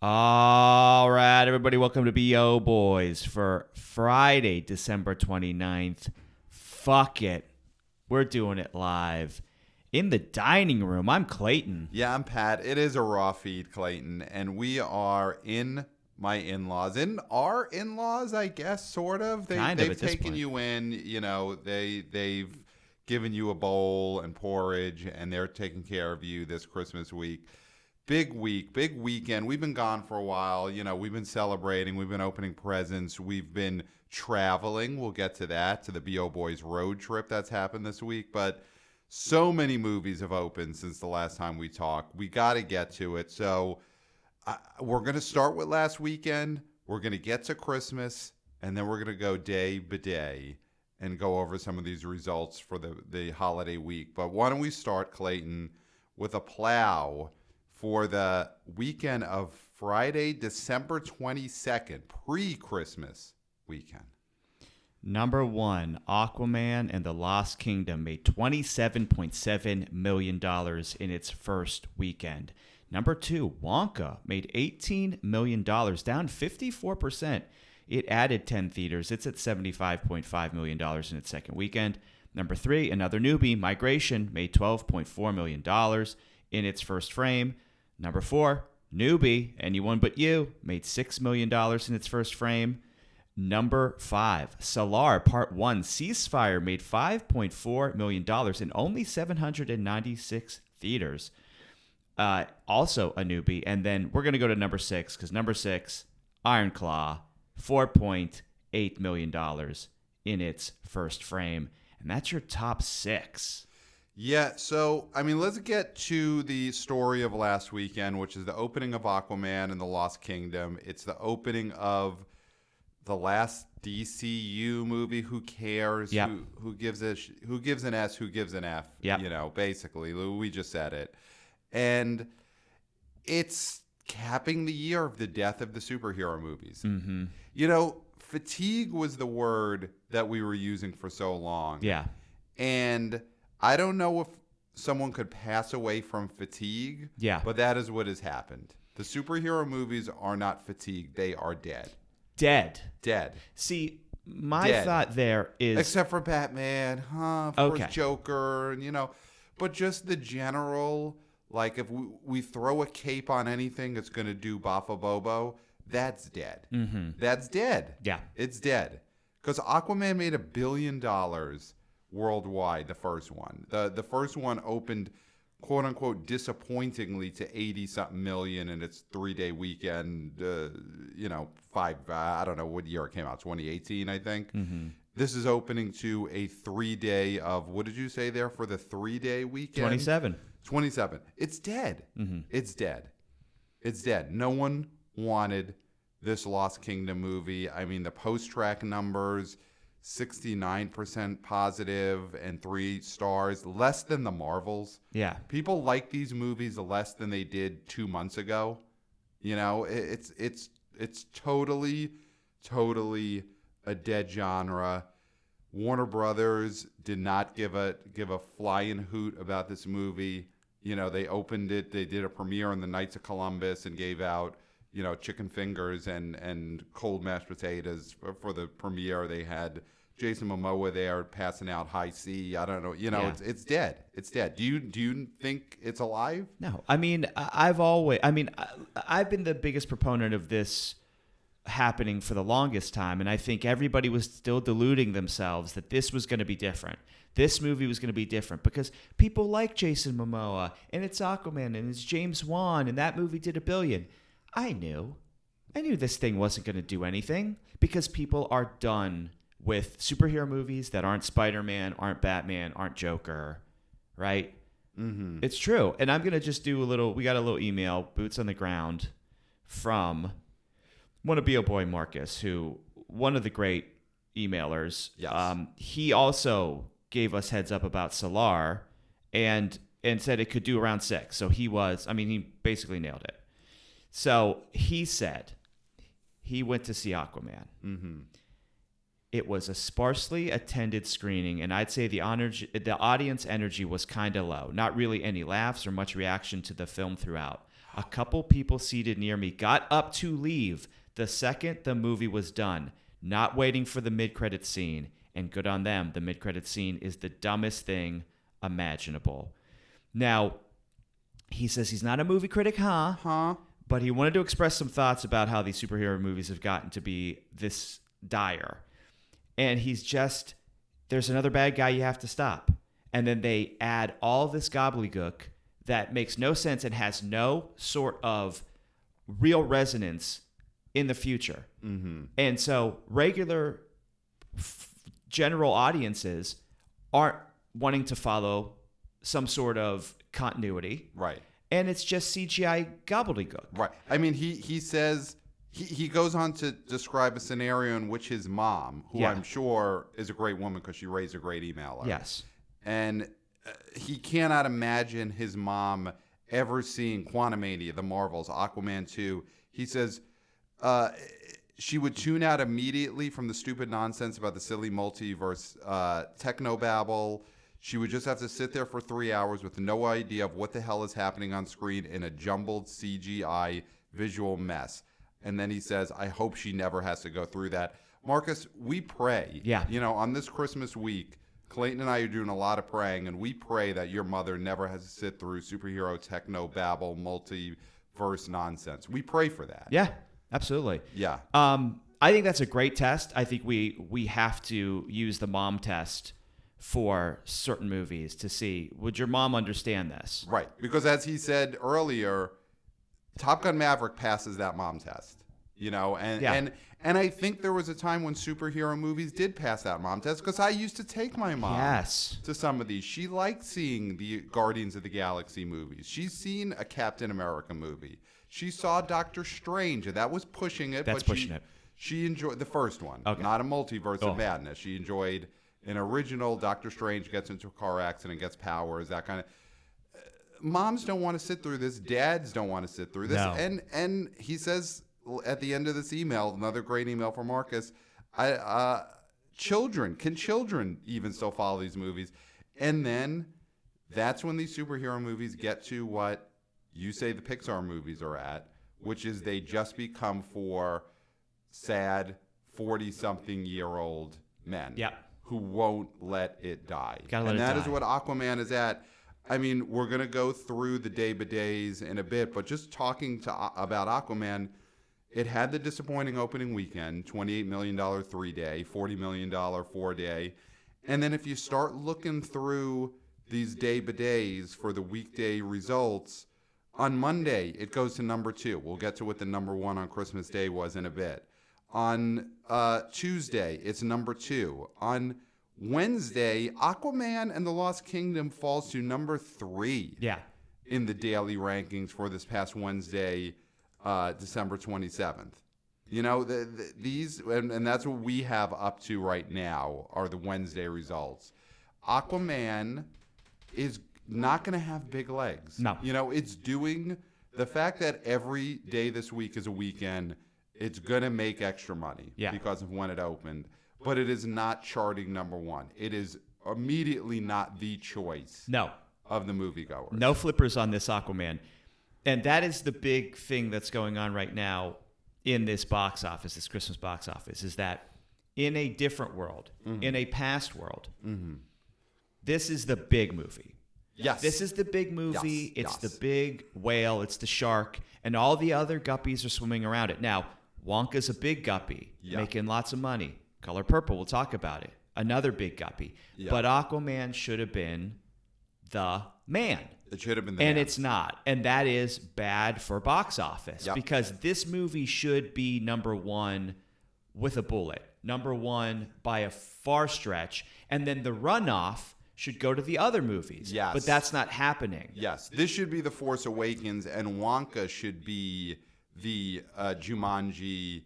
All right, everybody, welcome to BO Boys for Friday, December 29th. Fuck it. We're doing it live in the dining room. I'm Clayton. Yeah, I'm Pat. It is a raw feed, Clayton, and we are in my in-laws. In our in-laws, I guess, sort of. They've taken you in, they've given you a bowl and porridge, and they're taking care of you this Christmas week. Big week, big weekend. We've been gone for a while. We've been celebrating. We've been opening presents. We've been traveling. We'll get to that, to the BO Boys road trip that's happened this week. But so many movies have opened since the last time we talked. We got to get to it. So we're going to start with last weekend. We're going to get to Christmas, and then we're going to go day by day and go over some of these results for the holiday week. But why don't we start, Clayton, with a plow for the weekend of Friday, December 22nd, pre-Christmas weekend. Number one, Aquaman and the Lost Kingdom made $27.7 million in its first weekend. Number two, Wonka made $18 million, down 54%. It added 10 theaters. It's at $75.5 million in its second weekend. Number three, another newbie, Migration, made $12.4 million in its first frame. Number four, newbie, Anyone But You, made $6 million in its first frame. Number five, Solar Part 1, Ceasefire, made $5.4 million in only 796 theaters. Also a newbie. And then we're going to go to number six, because number six, Iron Claw, $4.8 million in its first frame. And that's your top six. Yeah, so, let's get to the story of last weekend, which is the opening of Aquaman and the Lost Kingdom. It's the opening of the last DCU movie. Who cares? Yep. Who gives an S? Who gives an F? Yep. Basically, we just said it. And it's capping the year of the death of the superhero movies. Mm-hmm. Fatigue was the word that we were using for so long. Yeah. And I don't know if someone could pass away from fatigue. Yeah. But that is what has happened. The superhero movies are not fatigued. They are dead. Dead. See, my thought there is... Except for Batman, of course, Joker, But just the general, like if we throw a cape on anything that's going to do Bafa Bobo, that's dead. Mm-hmm. That's dead. Yeah. It's dead. Because Aquaman made $1 billion worldwide, the first one. The first one opened, quote unquote, disappointingly to 80-something million in its 3-day weekend. I don't know what year it came out, 2018, I think. Mm-hmm. This is opening to a 3-day of, what did you say there for the 3-day weekend? 27. It's dead. Mm-hmm. It's dead. No one wanted this Lost Kingdom movie. The post-track numbers, 69% positive and 3 stars, less than the Marvels. Yeah. People like these movies less than they did 2 months ago. It's totally a dead genre. Warner Brothers did not give a flying hoot about this movie. They opened it. They did a premiere on the Knights of Columbus and gave out, chicken fingers and cold mashed potatoes for the premiere. They had Jason Momoa there passing out high C. I don't know. It's dead. It's dead. Do you think it's alive? No. I've been the biggest proponent of this happening for the longest time, and I think everybody was still deluding themselves that this was going to be different. This movie was going to be different because people like Jason Momoa, and it's Aquaman, and it's James Wan, and that movie did $1 billion. I knew this thing wasn't going to do anything because people are done with superhero movies that aren't Spider-Man, aren't Batman, aren't Joker, right? Mm-hmm. It's true. And I'm going to just do we got a little email, boots on the ground, from one of BO Boy Marcus, one of the great emailers. Yes. He also gave us heads up about Solar and said it could do around 6. So he basically nailed it. So he said he went to see Aquaman. Mm-hmm. It was a sparsely attended screening, and I'd say the audience energy was kind of low. Not really any laughs or much reaction to the film throughout. A couple people seated near me got up to leave the second the movie was done, not waiting for the mid-credit scene. And good on them, the mid-credit scene is the dumbest thing imaginable. Now, he says he's not a movie critic, but he wanted to express some thoughts about how these superhero movies have gotten to be this dire. And he's just, there's another bad guy you have to stop. And then they add all this gobbledygook that makes no sense and has no sort of real resonance in the future. Mm-hmm. And so regular general audiences aren't wanting to follow some sort of continuity. Right. And it's just CGI gobbledygook. Right. I mean, he says, he goes on to describe a scenario in which his mom, who I'm sure is a great woman because she raised a great emailer. Yes. And he cannot imagine his mom ever seeing Quantumania, the Marvels, Aquaman 2. He says she would tune out immediately from the stupid nonsense about the silly multiverse technobabble. She would just have to sit there for 3 hours with no idea of what the hell is happening on screen in a jumbled CGI visual mess. And then he says, I hope she never has to go through that. Marcus, we pray. Yeah. On this Christmas week, Clayton and I are doing a lot of praying, and we pray that your mother never has to sit through superhero techno-babble, multiverse nonsense. We pray for that. Yeah, absolutely. Yeah. I think that's a great test. I think we have to use the mom test for certain movies to see, would your mom understand this? Right. Because as he said earlier, Top Gun Maverick passes that mom test. And I think there was a time when superhero movies did pass that mom test because I used to take my mom to some of these. She liked seeing the Guardians of the Galaxy movies. She's seen a Captain America movie. She saw Doctor Strange, and that was pushing it. That's pushing it. She enjoyed the first one, not a multiverse of madness. She enjoyed an original Doctor Strange gets into a car accident, gets powers, that kind of. Moms don't want to sit through this. Dads don't want to sit through this. No. And he says at the end of this email, another great email from Marcus, children even still follow these movies? And then that's when these superhero movies get to what you say the Pixar movies are at, which is they just become for sad 40-something-year-old men. Yeah. Who won't let it die. And that is what Aquaman is at. I mean, we're going to go through the day-by-days in a bit, but just talking about Aquaman, it had the disappointing opening weekend, $28 million 3-day, $40 million 4-day. And then if you start looking through these day-by-days for the weekday results, on Monday, it goes to number 2. We'll get to what the number 1 on Christmas Day was in a bit. On Tuesday, it's number 2. On Wednesday, Aquaman and the Lost Kingdom falls to number 3 in the daily rankings for this past Wednesday, December 27th. These, and that's what we have up to right now, are the Wednesday results. Aquaman is not going to have big legs. No. It's doing the fact that every day this week is a weekend. It's going to make extra money because of when it opened. But it is not charting number 1. It is immediately not the choice of the moviegoers. No flippers on this Aquaman. And that is the big thing that's going on right now in this box office, this Christmas box office, is that in a different world, in a past world, this is the big movie. Yes. This is the big movie. It's the big whale. It's the shark. And all the other guppies are swimming around it. Now, Wonka's a big guppy, making lots of money. Color Purple, we'll talk about it. Another big guppy. But Aquaman should have been the man. It should have been the man. And it's not. And that is bad for box office because this movie should be number 1 with a bullet. Number 1 by a far stretch. And then the runoff should go to the other movies. Yes. But that's not happening. Yes. This should be The Force Awakens, and Wonka should be the Jumanji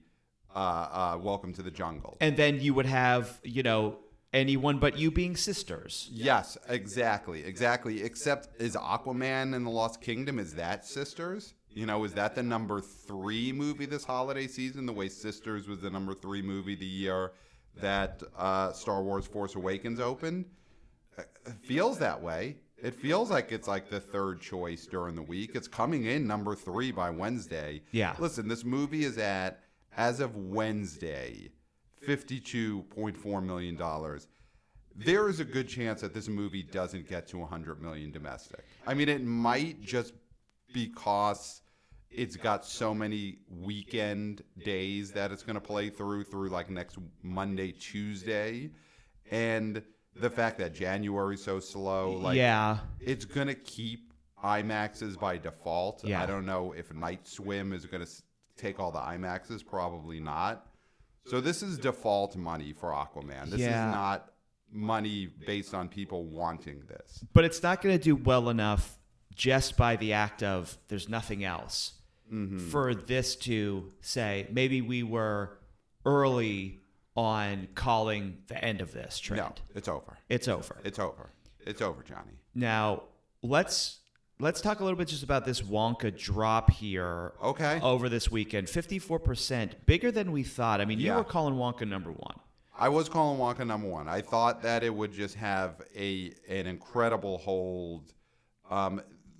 Welcome to the Jungle. And then you would have, Anyone But You being sisters. Yes, exactly. Except, is Aquaman and the Lost Kingdom, is that sisters? Is that the number 3 movie this holiday season, the way Sisters was the number 3 movie the year that Star Wars Force Awakens opened? It feels that way. It feels like it's like the third choice during the week. It's coming in number 3 by Wednesday. Yeah. Listen, this movie is at, as of Wednesday, $52.4 million. There is a good chance that this movie doesn't get to 100 million domestic. I mean, it might just because it's got so many weekend days that it's going to play through like next Monday, Tuesday. And the fact that January's so slow, like, it's going to keep IMAXs by default. Yeah. I don't know if Night Swim is going to take all the IMAXs. Probably not. So this is default money for Aquaman. This is not money based on people wanting this. But it's not going to do well enough just by the act of there's nothing else for this to say, maybe we were early on calling the end of this trend. No, it's over. It's over. It's over. It's over, Johnny. Now, let's talk a little bit just about this Wonka drop here. Okay. Over this weekend. 54%, bigger than we thought. I mean, you were calling Wonka number 1. I was calling Wonka number 1. I thought that it would just have an incredible hold.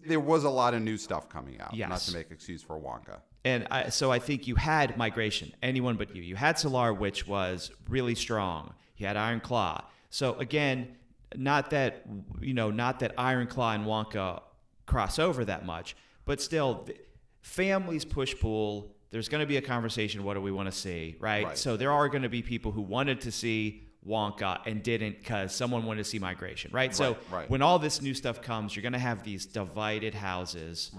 There was a lot of new stuff coming out, not to make excuse for Wonka. And so I think you had Migration, anyone but you. You had Solar, which was really strong. You had Iron Claw. So again, not that Iron Claw and Wonka cross over that much, but still, families push pull. There's going to be a conversation. What do we want to see, right? So there are going to be people who wanted to see Wonka and didn't because someone wanted to see Migration, right? So when all this new stuff comes, you're going to have these divided houses,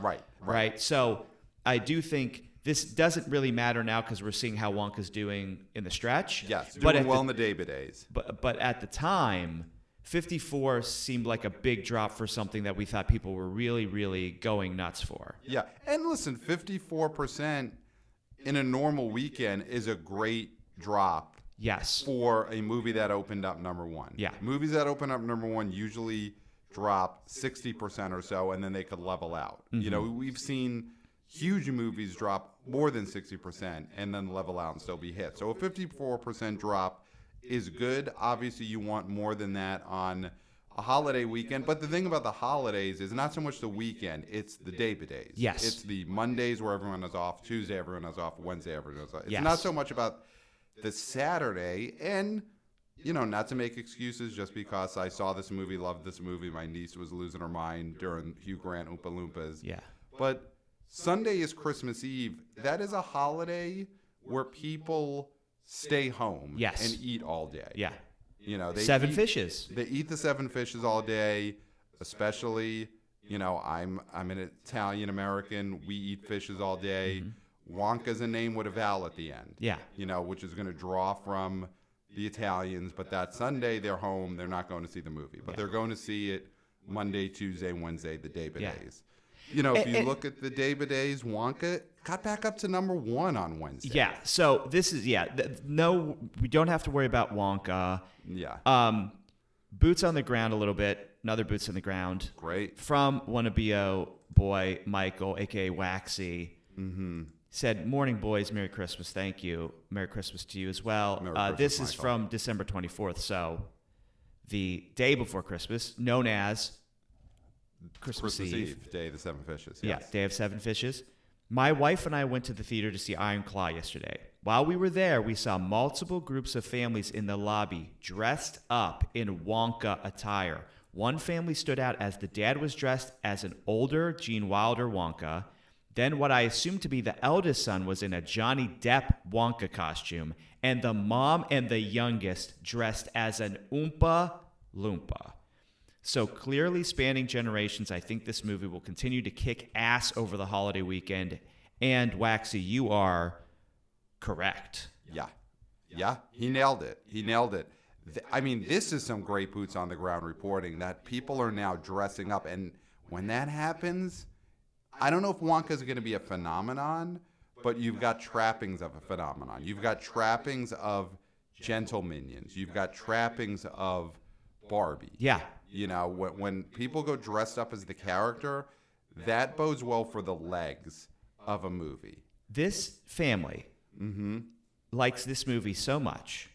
right? So I do think this doesn't really matter now because we're seeing how Wonka's doing in the stretch. Yes, doing well in the days. But at the time, 54 seemed like a big drop for something that we thought people were really, really going nuts for. Yeah, and listen, 54% in a normal weekend is a great drop. Yes. For a movie that opened up number 1. Yeah. Movies that open up number 1 usually drop 60% or so, and then they could level out. You know, we've seen huge movies drop more than 60% and then level out and still be hit. So a 54% drop is good. Obviously, you want more than that on a holiday weekend. But the thing about the holidays is not so much the weekend, it's the days. Yes. It's the Mondays where everyone is off, Tuesday everyone is off, Wednesday everyone is off. It's not so much about the Saturday, and, you know, not to make excuses just because I saw this movie, loved this movie, my niece was losing her mind during Hugh Grant Oompa Loompas. Yeah. But Sunday is Christmas Eve. That is a holiday where people stay home and eat all day. Yeah. You know, they Seven fishes. They eat the 7 fishes all day, especially, you know, I'm an Italian American. We eat fishes all day. Wonka's a name with a vowel at the end. Yeah. You know, which is going to draw from the Italians. But that Sunday, they're home. They're not going to see the movie. But they're going to see it Monday, Tuesday, Wednesday, the days. You know, if you look at the days, Wonka got back up to number 1 on Wednesday. Yeah. So this is, no, we don't have to worry about Wonka. Yeah. Boots on the ground a little bit. Another boots on the ground. Great. From Wannabe boy Michael, a.k.a. Waxy. Said, "Morning, boys. Merry Christmas. Thank you. Merry Christmas to you as well." This is from December 24th, so the day before Christmas, known as Christmas Eve. Day of the 7 fishes. Yeah, Day of 7 Fishes. My wife and I went to the theater to see Iron Claw yesterday. While we were there, we saw multiple groups of families in the lobby dressed up in Wonka attire. One family stood out as the dad was dressed as an older Gene Wilder Wonka. Then what I assumed to be the eldest son was in a Johnny Depp Wonka costume, and the mom and the youngest dressed as an Oompa Loompa. So clearly spanning generations, I think this movie will continue to kick ass over the holiday weekend. And Waxy, you are correct. Yeah, he nailed it. I mean, this is some great boots on the ground reporting that people are now dressing up. And when that happens, I don't know if Wonka is going to be a phenomenon, but you've got trappings of a phenomenon. You've got trappings of gentle minions. You've got trappings of Barbie. Yeah. You know, when people go dressed up as the character, that bodes well for the legs of a movie. This family likes this movie so much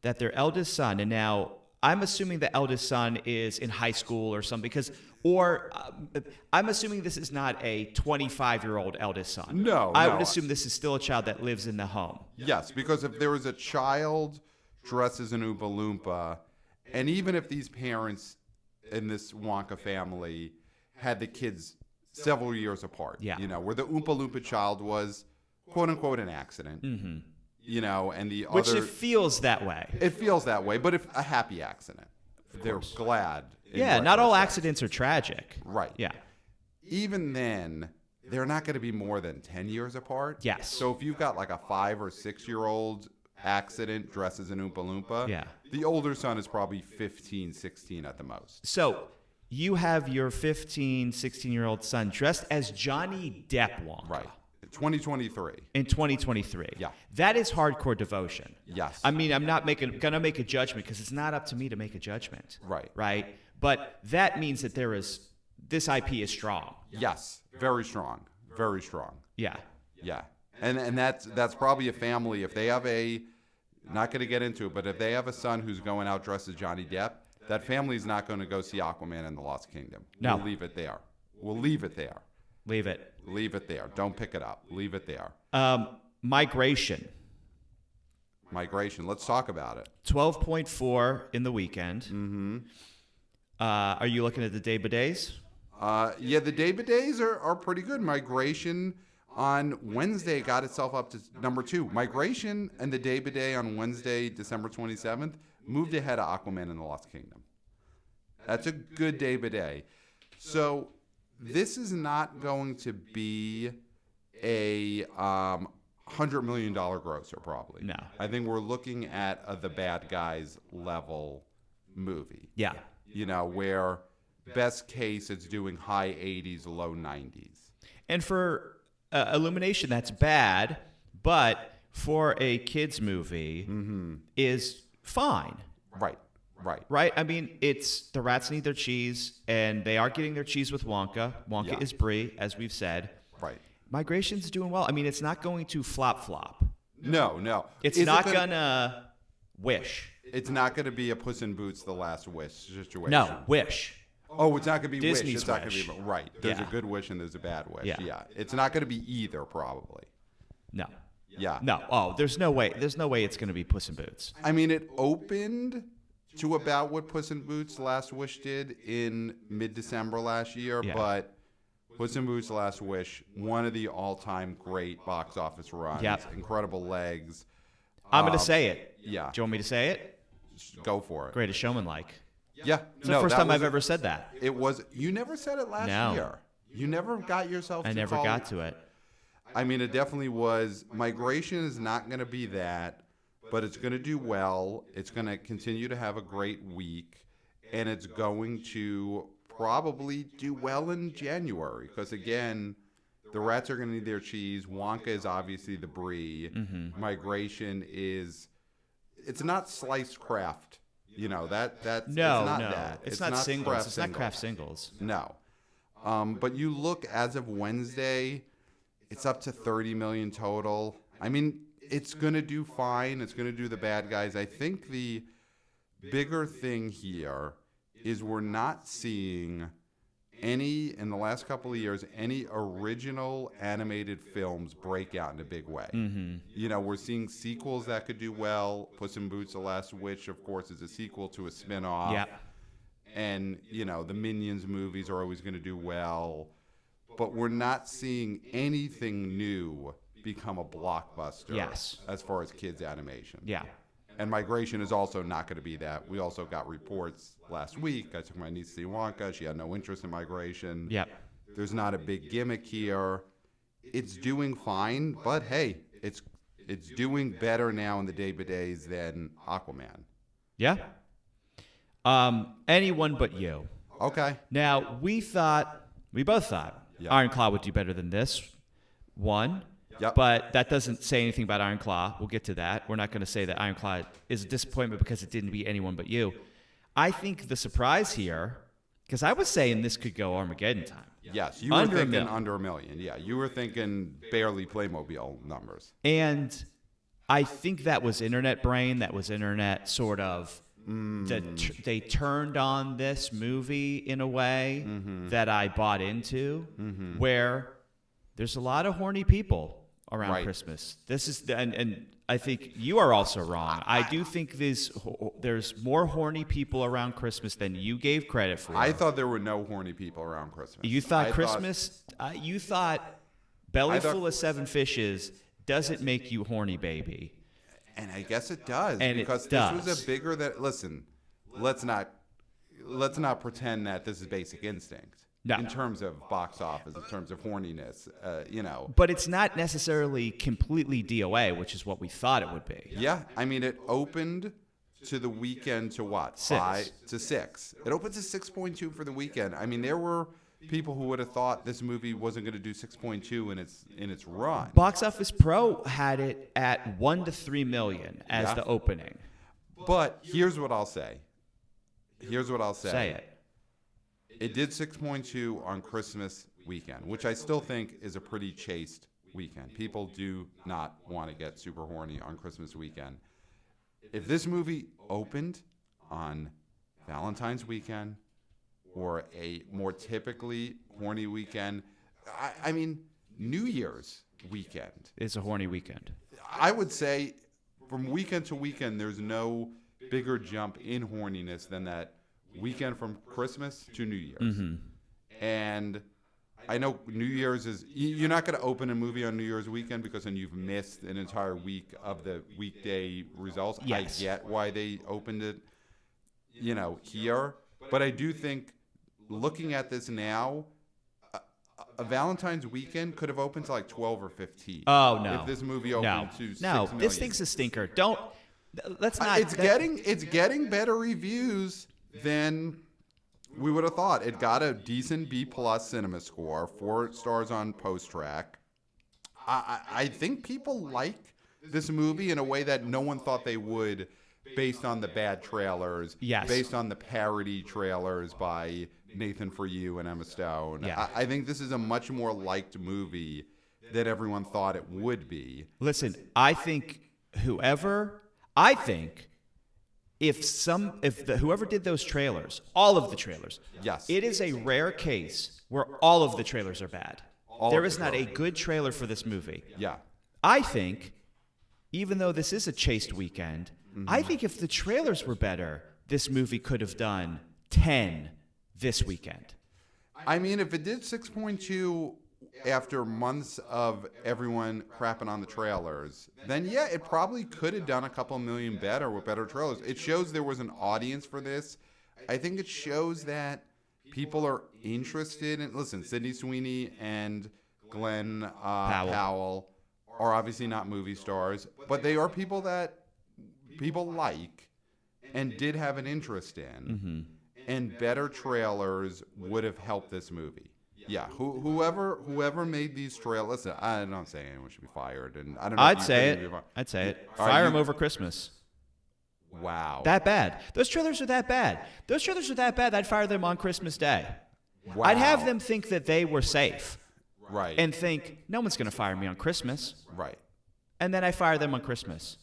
that their eldest son, and now I'm assuming the eldest son is in high school or something, I'm assuming this is not a 25-year-old eldest son. No, I would assume this is still a child that lives in the home. Yes, because if there was a child dressed as an Oompa Loompa, and even if these parents in this Wonka family had the kids several years apart, where the Oompa Loompa child was, quote unquote, an accident, and the Which other, it feels that way. It feels that way, but if a happy accident, they're glad. Not all accidents are tragic. Right. Yeah. Even then, they're not going to be more than 10 years apart. Yes. So if you've got like a 5 or 6-year-old accident dressed as an Oompa Loompa, the older son is probably 15, 16 at the most. So you have your 15, 16-year-old son dressed as Johnny Depp Wonka. Right. 2023. In 2023. Yeah. That is hardcore devotion. Yes. I mean, I'm not going to make a judgment because it's not up to me to make a judgment. Right. Right? But that means that this IP is strong. Yes. Very strong. Very strong. Yeah. Yeah. And that's probably a family, if they have not going to get into it, but if they have a son who's going out dressed as Johnny Depp, that family's not going to go see Aquaman and the Lost Kingdom. No. We'll leave it there. We'll leave it there. Leave it. Leave it there. Don't pick it up. Leave it there. Migration. Let's talk about it. 12.4 in the weekend. Mm-hmm. Are you looking at the day by days? The day by days are pretty good. Migration on Wednesday got itself up to number 2. Migration and the day by day on Wednesday, December 27th, moved ahead of Aquaman and the Lost Kingdom. That's a good day by day. So this is not going to be a $100 million grosser, probably. No. I think we're looking at a The Bad Guys level movie. Yeah. Where best case it's doing high 80s, low 90s. And for Illumination, that's bad, but for a kids movie is fine. Right? I mean, it's the rats need their cheese, and they are getting their cheese with Wonka. Wonka is brie, as we've said. Right. Migration's doing well. I mean, it's not going to flop. No. It's not gonna Wish. It's not going to be a Puss in Boots, The Last Wish situation. No, Wish. Oh, it's not going to be Disney's Wish. It's not Wish. Going to be right. There's a good wish and there's a bad wish. Yeah. It's not going to be either, probably. No. Yeah. No. Oh, there's no way. There's no way it's going to be Puss in Boots. I mean, it opened to about what Puss in Boots Last Wish did in mid-December last year, but Puss in Boots Last Wish, one of the all-time great box office runs. Yep. Incredible legs. I'm going to say it. Yeah. Do you want me to say it? Go for it. Greatest Showman like. Yeah. It's the first time I've ever said that. It was. You never said it last year. You never got yourself I never got to it. I mean, it definitely was. Migration is not going to be that, but it's going to do well. It's going to continue to have a great week, and it's going to probably do well in January because, again, the rats are going to need their cheese. Wonka is obviously the brie. Mm-hmm. Migration is, it's not sliced craft. It's not that. It's not singles. It's not craft singles. No. But you look as of Wednesday, it's up to 30 million total. I mean, it's going to do fine. It's going to do The Bad Guys. I think the bigger thing here is we're not seeing in the last couple of years, any original animated films break out in a big way. Mm-hmm. We're seeing sequels that could do well. Puss in Boots: The Last Wish, of course, is a sequel to a spin-off. Yeah. And, the Minions movies are always going to do well. But we're not seeing anything new become a blockbuster as far as kids' animation. Yeah. And Migration is also not going to be that. We also got reports last week. I took my niece to see Wonka. She had no interest in Migration. Yep. There's not a big gimmick here. It's doing fine, but hey, it's doing better now in the day-by-days than Aquaman. Yeah. Anyone but you. Okay. Now, we both thought Iron Claw would do better than this. One. Yep. But that doesn't say anything about Iron Claw. We'll get to that. We're not going to say that Iron Claw is a disappointment because it didn't beat anyone but you. I think the surprise here, because I was saying this could go Armageddon time. Yes, you were thinking under $1 million. Yeah, you were thinking barely Playmobil numbers. And I think that was internet brain. That was internet sort of they turned on this movie in a way that I bought into, where there's a lot of horny people around Christmas. This is and I think you are also wrong. I do think there's more horny people around Christmas than you gave credit for. I thought there were no horny people around Christmas. You thought you thought belly full of 7 fishes doesn't make you horny, baby. And I guess it does, and because this was a bigger that. Listen, let's not pretend that this is Basic Instinct. No. In terms of box office, in terms of horniness, But it's not necessarily completely DOA, which is what we thought it would be. Yeah, I mean, it opened to the weekend to what? 5 to 6. It opened to 6.2 for the weekend. I mean, there were people who would have thought this movie wasn't going to do 6.2 in its run. Box Office Pro had it at 1 to 3 million as the opening. But here's what I'll say. Say it. It did 6.2 on Christmas weekend, which I still think is a pretty chaste weekend. People do not want to get super horny on Christmas weekend. If this movie opened on Valentine's weekend or a more typically horny weekend, I mean, New Year's weekend. It's a horny weekend. I would say from weekend to weekend, there's no bigger jump in horniness than that weekend from Christmas to New Year's. And I know New Year's is, you're not going to open a movie on New Year's weekend because then you've missed an entire week of the weekday results. Yes. I get why they opened it, here. But I do think, looking at this now, a Valentine's weekend could have opened to like 12 or 15. Oh, no. If this movie opened to 6 million. This thing's a stinker. Let's not. It's getting better reviews than we would have thought. It got a decent B+ cinema score, 4 stars on Post-Track. I think people like this movie in a way that no one thought they would, based on the bad trailers, based on the parody trailers by Nathan For You and Emma Stone. Yeah. I think this is a much more liked movie than everyone thought it would be. Listen, whoever did those trailers, all of the trailers, it is a rare case where all of the trailers are bad. There is not a good trailer for this movie. Yeah. I think, even though this is a chaste weekend, I think if the trailers were better, this movie could have done 10 this weekend. I mean, if it did 6.2 after months of everyone crapping on the trailers, then it probably could have done a couple million better with better trailers. It shows there was an audience for this. I think it shows that people are interested in. Listen, Sydney Sweeney and Glenn Powell are obviously not movie stars, but they are people that people like and did have an interest in. And better trailers would have helped this movie. Yeah, whoever made these trailers. Listen, I'm not saying anyone should be fired, and I don't know. I'd say it. Fire them over Christmas. Wow. That bad. Those trailers are that bad. I'd fire them on Christmas Day. Wow. I'd have them think that they were safe. Right. And think, no one's going to fire me on Christmas. Right. And then I fire them on Christmas.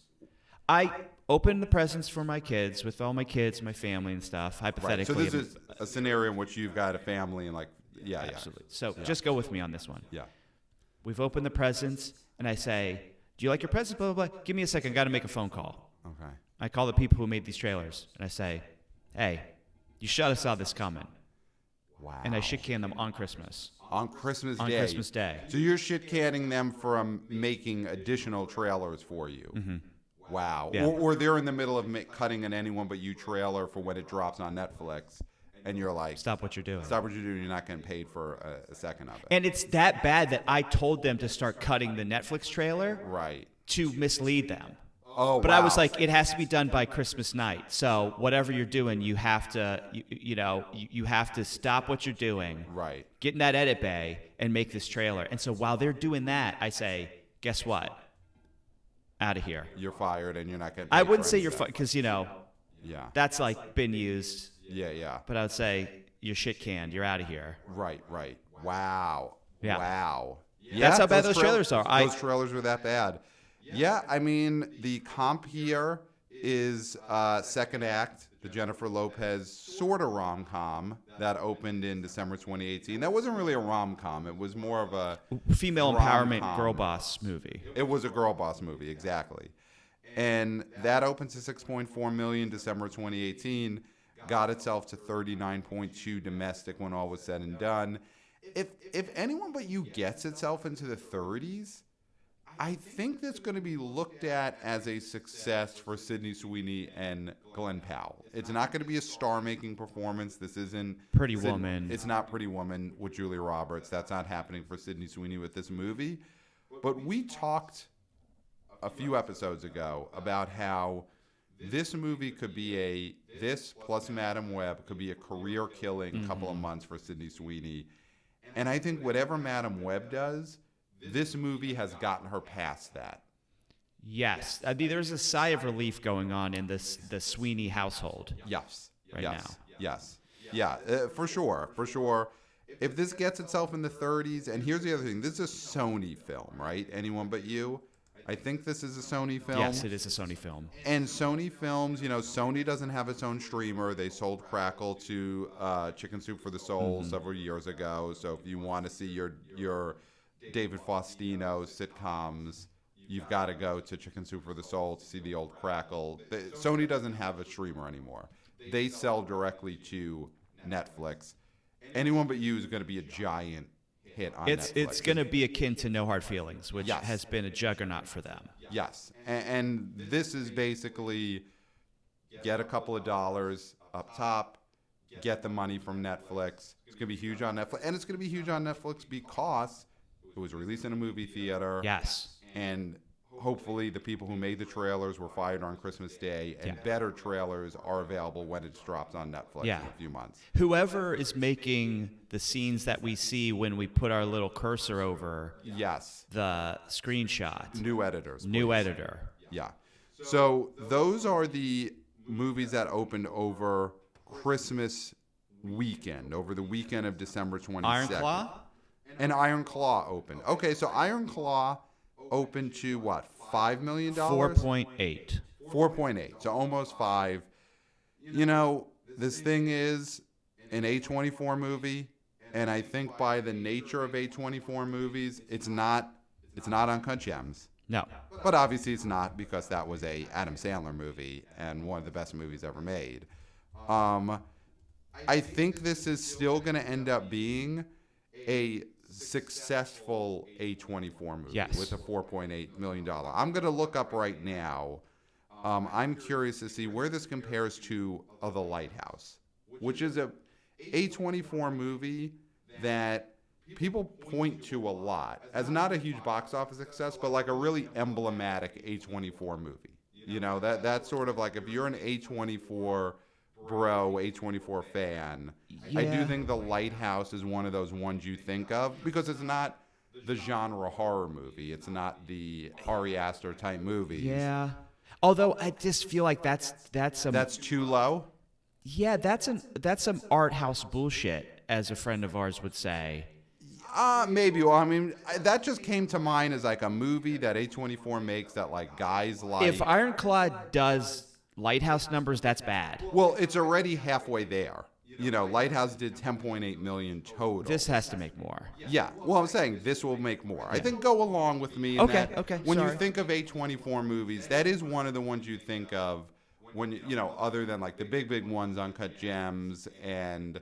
I open the presents for my kids with all my kids, my family and stuff, hypothetically. Right. So this is a scenario in which you've got a family and absolutely. So just go with me on this one. Yeah. We've opened the presents, and I say, do you like your presents? Blah, blah, blah. Give me a second. Got to make a phone call. Okay. I call the people who made these trailers, and I say, hey, you should have saw this coming. Wow. And I shit can them on Christmas. On Christmas Day. On Christmas Day. So you're shit canning them from making additional trailers for you. Wow. Yeah. Or they're in the middle of cutting an Anyone But You trailer for when it drops on Netflix. And you're like, stop what you're doing. You're not getting paid for a second of it. And it's that bad that I told them to start cutting the Netflix trailer to mislead them. Oh, but I was like, it has to be done by Christmas night. So whatever you're doing, you have to, you have to stop what you're doing. Right. Get in that edit bay and make this trailer. And so while they're doing that, I say, guess what? Out of here. You're fired, and you're not getting paid. I wouldn't say you're fired because that's like been used. Yeah. But I would say you're shit canned. You're out of here. Right. Wow. Yeah. Wow. That's how bad those trailers are. Those trailers were that bad. Yeah, I mean, the comp here is second act the Jennifer Lopez sort of rom-com that opened in December 2018. That wasn't really a rom-com. It was more of a female empowerment girl boss movie. It was a girl boss movie, exactly. And that opened to $6.4 million December 2018, got itself to 39.2 domestic when all was said and done. If Anyone But You gets itself into the 30s, I think that's going to be looked at as a success for Sydney Sweeney and Glenn Powell. It's not going to be a star-making performance. This isn't Pretty Woman. It's not Pretty Woman with Julia Roberts. That's not happening for Sydney Sweeney with this movie. But we talked a few episodes ago about how this movie could be this plus Madam Web could be a career-killing couple of months for Sydney Sweeney. And I think whatever Madam Web does, this movie has gotten her past that. Yes. I mean, there's a sigh of relief going on in the Sweeney household. Yes. Now. Yes. Yeah, for sure. If this gets itself in the 30s, and here's the other thing. This is a Sony film, right? Anyone But You? I think this is a Sony film. Yes, it is a Sony film. And Sony films, Sony doesn't have its own streamer. They sold Crackle to Chicken Soup for the Soul several years ago. So if you want to see your David Faustino sitcoms, you've got to go to Chicken Soup for the Soul to see the old Crackle. Sony doesn't have a streamer anymore. They sell directly to Netflix. Anyone But You is going to be a giant hit on Netflix. It's going to be akin to No Hard Feelings, which has been a juggernaut for them. Yes. And this is basically get a couple of dollars up top, get the money from Netflix. It's going to be huge on Netflix. And it's going to be huge on Netflix because it was released in a movie theater. Yes. And hopefully the people who made the trailers were fired on Christmas Day, and better trailers are available when it drops on Netflix in a few months. Whoever is making the scenes that we see when we put our little cursor over the screenshot. New editors. New editor. Yeah. So those are the movies that opened over Christmas weekend, over the weekend of December 22nd. Iron Claw? And Iron Claw opened. Okay, so Iron Claw opened to what, $5 million? 4.8. 4.8, so almost 5. This thing is an A24 movie, and I think by the nature of A24 movies, it's not Uncut Gems. No. But obviously it's not, because that was a Adam Sandler movie and one of the best movies ever made. I think this is still going to end up being a successful A24 movie with a $4.8 million. I'm going to look up right now. I'm curious to see where this compares to The Lighthouse, which is a A24 movie that people point to a lot as not a huge box office success, but like a really emblematic A24 movie. That's sort of like, if you're an A24 A24 fan, I do think The Lighthouse is one of those ones you think of, because it's not the genre horror movie. It's not the Ari Aster type movie. Yeah. Although I just feel like that's too low. Yeah, that's some art house bullshit, as a friend of ours would say. Maybe. Well, I mean, that just came to mind as like a movie that A24 makes that like guys like. If Iron Claw does Lighthouse numbers, that's bad. Well, it's already halfway there. Lighthouse did 10.8 million total. This has to make more. Yeah. Well, I'm saying this will make more. I think go along with me. Okay. When you think of A24 movies, that is one of the ones you think of when other than like the big ones, Uncut Gems and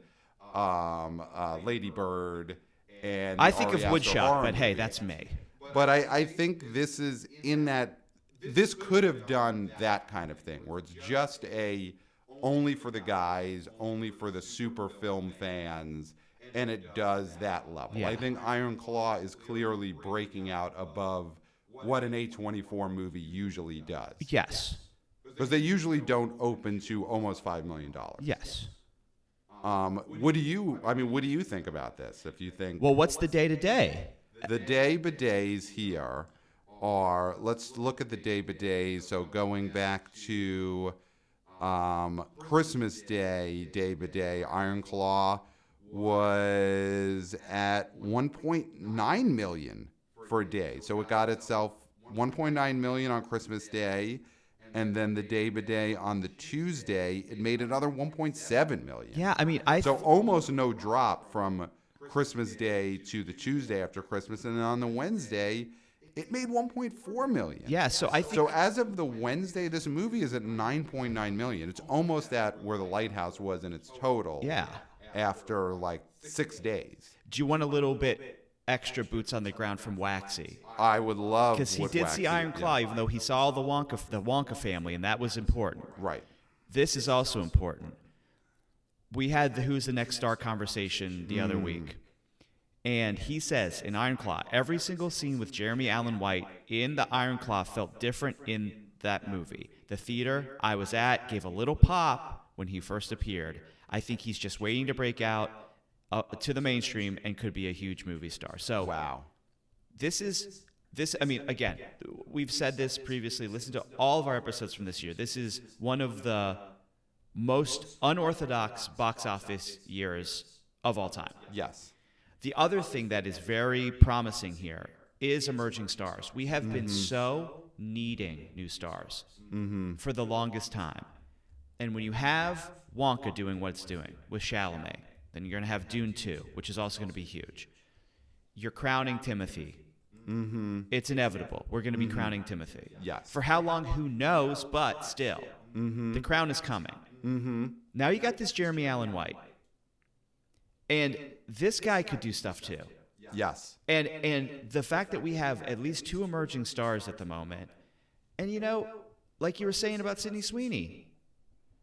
Lady Bird, and I think Ari of Aster Woodshop, but movie. hey, that's me. But I think this is in that. This could have done that kind of thing where it's just only for the guys, only for the super film fans, and it does that level. Yeah. I think Iron Claw is clearly breaking out above what an A24 movie usually does. Yes. Because they usually don't open to almost $5 million. Yes. What do you think about this? If you think, well, what's the day-to-day? The day-by-days here are, let's look at the day-by-days. So going back to Christmas Day, day-by-day, Iron Claw was at 1.9 million for a day. So it got itself 1.9 million on Christmas Day, And then the day on the Tuesday, it made another 1.7 million. Yeah, I mean, so almost no drop from Christmas Day to the Tuesday after Christmas, and then on the Wednesday, it made 1.4 million. Yeah, so I think... So as of the Wednesday, this movie is at 9.9 million. It's almost at where The Lighthouse was in its total. Yeah. After like 6 days. Do you want a little bit extra boots on the ground from Waxy? I would love, because he did see Iron Claw, even though he saw the Wonka family, and that was important. Right. This is also important. We had the Who's the Next Star conversation the other week, and he says in Iron Claw, every single scene with Jeremy Allen White in the Iron Claw felt different in that movie. The theater I was at gave a little pop when he first appeared. I think he's just waiting to break out to the mainstream and could be a huge movie star. So wow. I mean, again, we've said this previously. Listen to all of our episodes from this year. This is one of the most unorthodox box office years of all time. Yes. The other thing that is very promising here is emerging stars. We have been so needing new stars for the longest time. And when you have Wonka doing what it's doing with Chalamet, then you're going to have Dune 2, which is also going to be huge. You're crowning Timothy. It's inevitable. We're going to be crowning Timothy. Yes. For how long, who knows, but still. The crown is coming. Now you got this Jeremy Allen White. And this guy could do stuff too. Yes. And the fact that we have at least 2 emerging stars at the moment, and you know, like you were saying about Sydney Sweeney,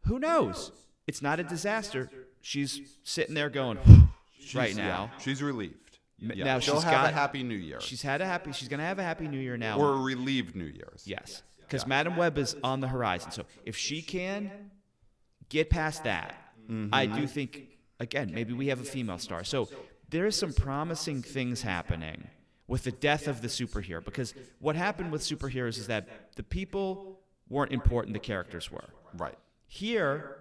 who knows? It's not a disaster. She's sitting there going right now. Yeah, she's relieved. Yeah. Now she'll have a happy New Year. She's going to have a happy New Year now. Or a relieved New Year's. Yes. Because Madam Web is on the horizon. So if she can get past that, I do think, again, maybe we have a female star. So there is some promising things happening with the death of the superhero. Because what happened with superheroes is that the people weren't important, the characters were. Right. Here,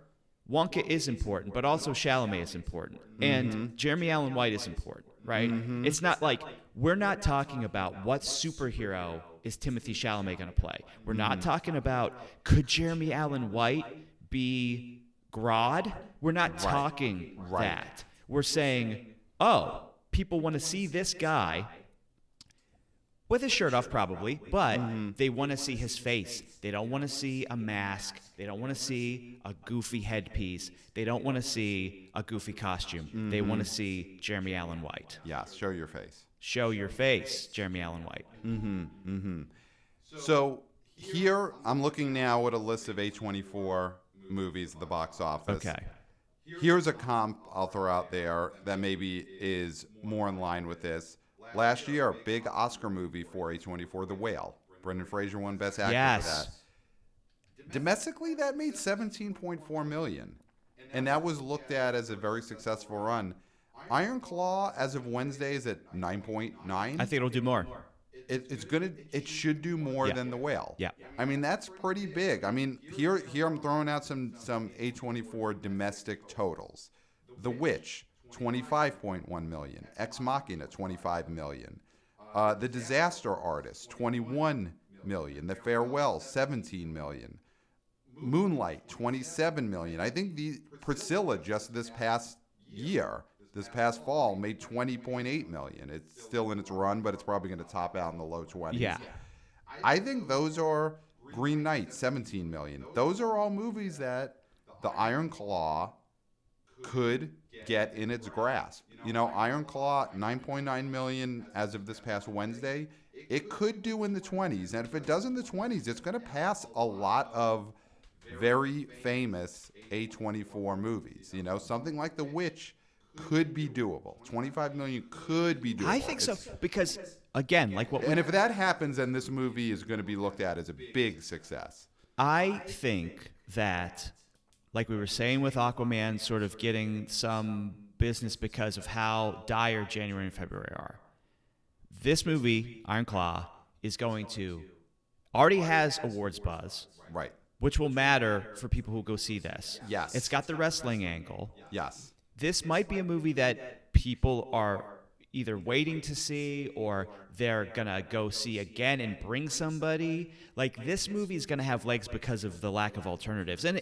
Wonka is important, but also Chalamet is important. And Jeremy Allen White is important, right? It's not like we're not talking about what superhero is Timothée Chalamet going to play. We're not talking about could Jeremy Allen White be Grodd? We're not talking that. We're saying, oh, people want to see this guy with his shirt off probably, but they want to see his face. They don't want to see a mask. They don't want to see a goofy headpiece. They don't want to see a goofy costume. They want to see Jeremy Allen White. Yes, show your face. Show your face, Jeremy Allen White. So here, I'm looking now at a list of A24 movies at the box office. Okay. Here's a comp I'll throw out there that maybe is more in line with this. Last year, a big Oscar movie for A24, The Whale. Brendan Fraser won Best Actor for that. Domestically, that made $17.4 million. And that was looked at as a very successful run. Iron Claw, as of Wednesday, is at 9.9. I think it'll do more. It should do more than The Whale. Yeah. I mean, that's pretty big. I mean, here I'm throwing out some A24 domestic totals. The Witch, 25.1 million. Ex Machina, 25 million. The Disaster Artist, 21 million. The Farewell, 17 million. Moonlight, 27 million. I think Priscilla just this past fall, made 20.8 million. It's still in its run, but it's probably going to top out in the low 20s. Yeah. I think those are Green Knight, 17 million. Those are all movies that the Iron Claw could get in its grasp. You know, Iron Claw, 9.9 million as of this past Wednesday. It could do in the 20s. And if it does in the 20s, it's going to pass a lot of very famous A24 movies. You know, something like The Witch could be doable. 25 million could be doable. I think so, because again, like what. And if that happens, then this movie is going to be looked at as a big success. I think that, like we were saying with Aquaman, sort of getting some business because of how dire January and February are. This movie, Iron Claw, is going to already has awards buzz, right? Which will matter for people who go see this. Yes, it's got the wrestling angle. Yes. This might be a movie that people are either waiting to see or they're gonna go see again and bring somebody. Like, this movie is gonna have legs because of the lack of alternatives, and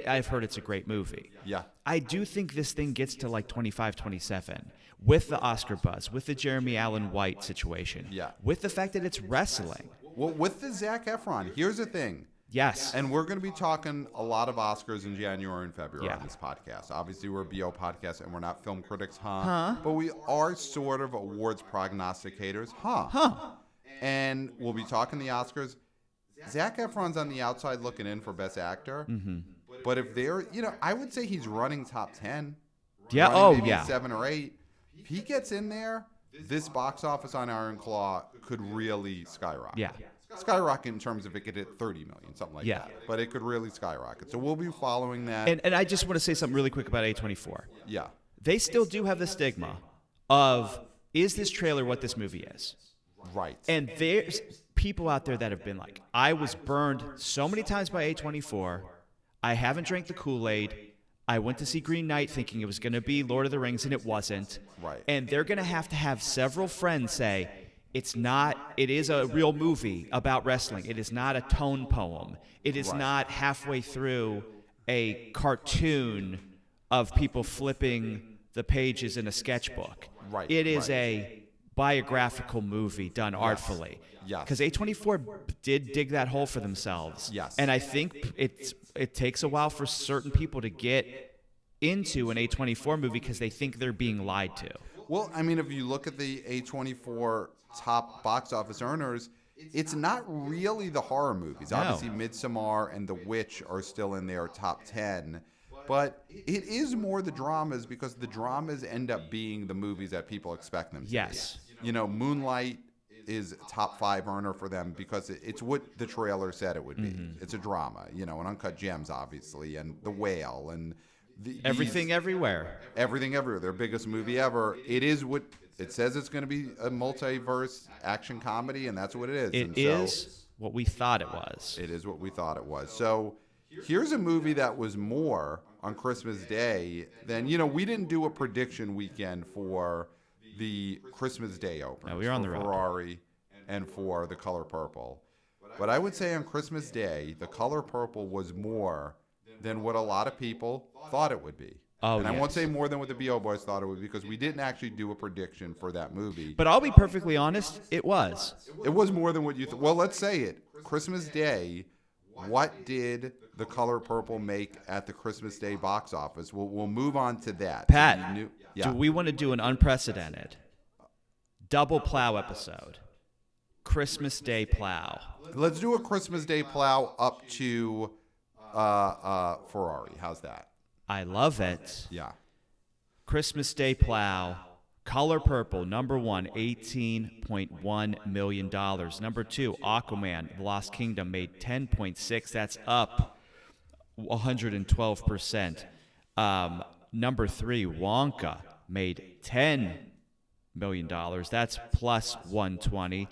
I've heard it's a great movie. Yeah, I do think this thing gets to like 25, 27 with the Oscar buzz, with the Jeremy Allen White situation, with the fact that it's wrestling. Well, with the Zac Efron, here's the thing. Yes. And we're going to be talking a lot of Oscars in January and February on this podcast. Obviously, we're a BO podcast and we're not film critics, but we are sort of awards prognosticators, And we'll be talking the Oscars. Zac Efron's on the outside looking in for Best Actor. Mm-hmm. But if they're, I would say he's running top 10. Yeah, maybe 7 or 8. If he gets in there, this box office on Iron Claw could really skyrocket. Yeah. Skyrocket in terms of it could hit 30 million, something like that. But it could really skyrocket. So we'll be following that. And I just want to say something really quick about A24. Yeah. They still do have the stigma of, is this trailer what this movie is? Right. And there's people out there that have been like, I was burned so many times by A24. I haven't drank the Kool-Aid. I went to see Green Knight thinking it was going to be Lord of the Rings, and it wasn't. Right. And they're going to have several friends say, it is a real movie about wrestling. It is not a tone poem. It is not halfway through a cartoon of people flipping the pages in a sketchbook. Right. It is a biographical movie done artfully. Yes. Because A24 did dig that hole for themselves. Yes. And I think it takes a while for certain people to get into an A24 movie because they think they're being lied to. Well, I mean, if you look at the A24 top box office earners, it's not really the horror movies. No. Obviously, Midsommar and The Witch are still in their top 10. But it is more the dramas because the dramas end up being the movies that people expect them to be. Moonlight is a top 5 earner for them because it's what the trailer said it would be. Mm-hmm. It's a drama, and Uncut Gems, obviously, and The Whale, and Everything Everywhere. Everything Everywhere, their biggest movie ever. It is what it says it's going to be, a multiverse action comedy, and that's what it is. It is what we thought it was. It is what we thought it was. So here's a movie that was more on Christmas Day than, we didn't do a prediction weekend for the Christmas Day opener. No, we were on the road. Ferrari and for The Color Purple. But I would say on Christmas Day, The Color Purple was more than what a lot of people thought it would be. Oh, and I won't say more than what the BO Boys thought it would be because we didn't actually do a prediction for that movie. But I'll be perfectly honest, it was. It was more than what you thought. Well, let's say it. Christmas Day, what did The Color Purple make at the Christmas Day box office? We'll move on to that. Pat, do we want to do an unprecedented double plow episode? Christmas Day plow. Let's do a Christmas Day plow up to Ferrari. How's that? I love it. Yeah. Christmas Day plow. Color Purple, number 1, $18.1 million. Number 2, Aquaman, The Lost Kingdom, made $10.6. That's up 112%. Number 3, Wonka, made $10 million. That's plus 120.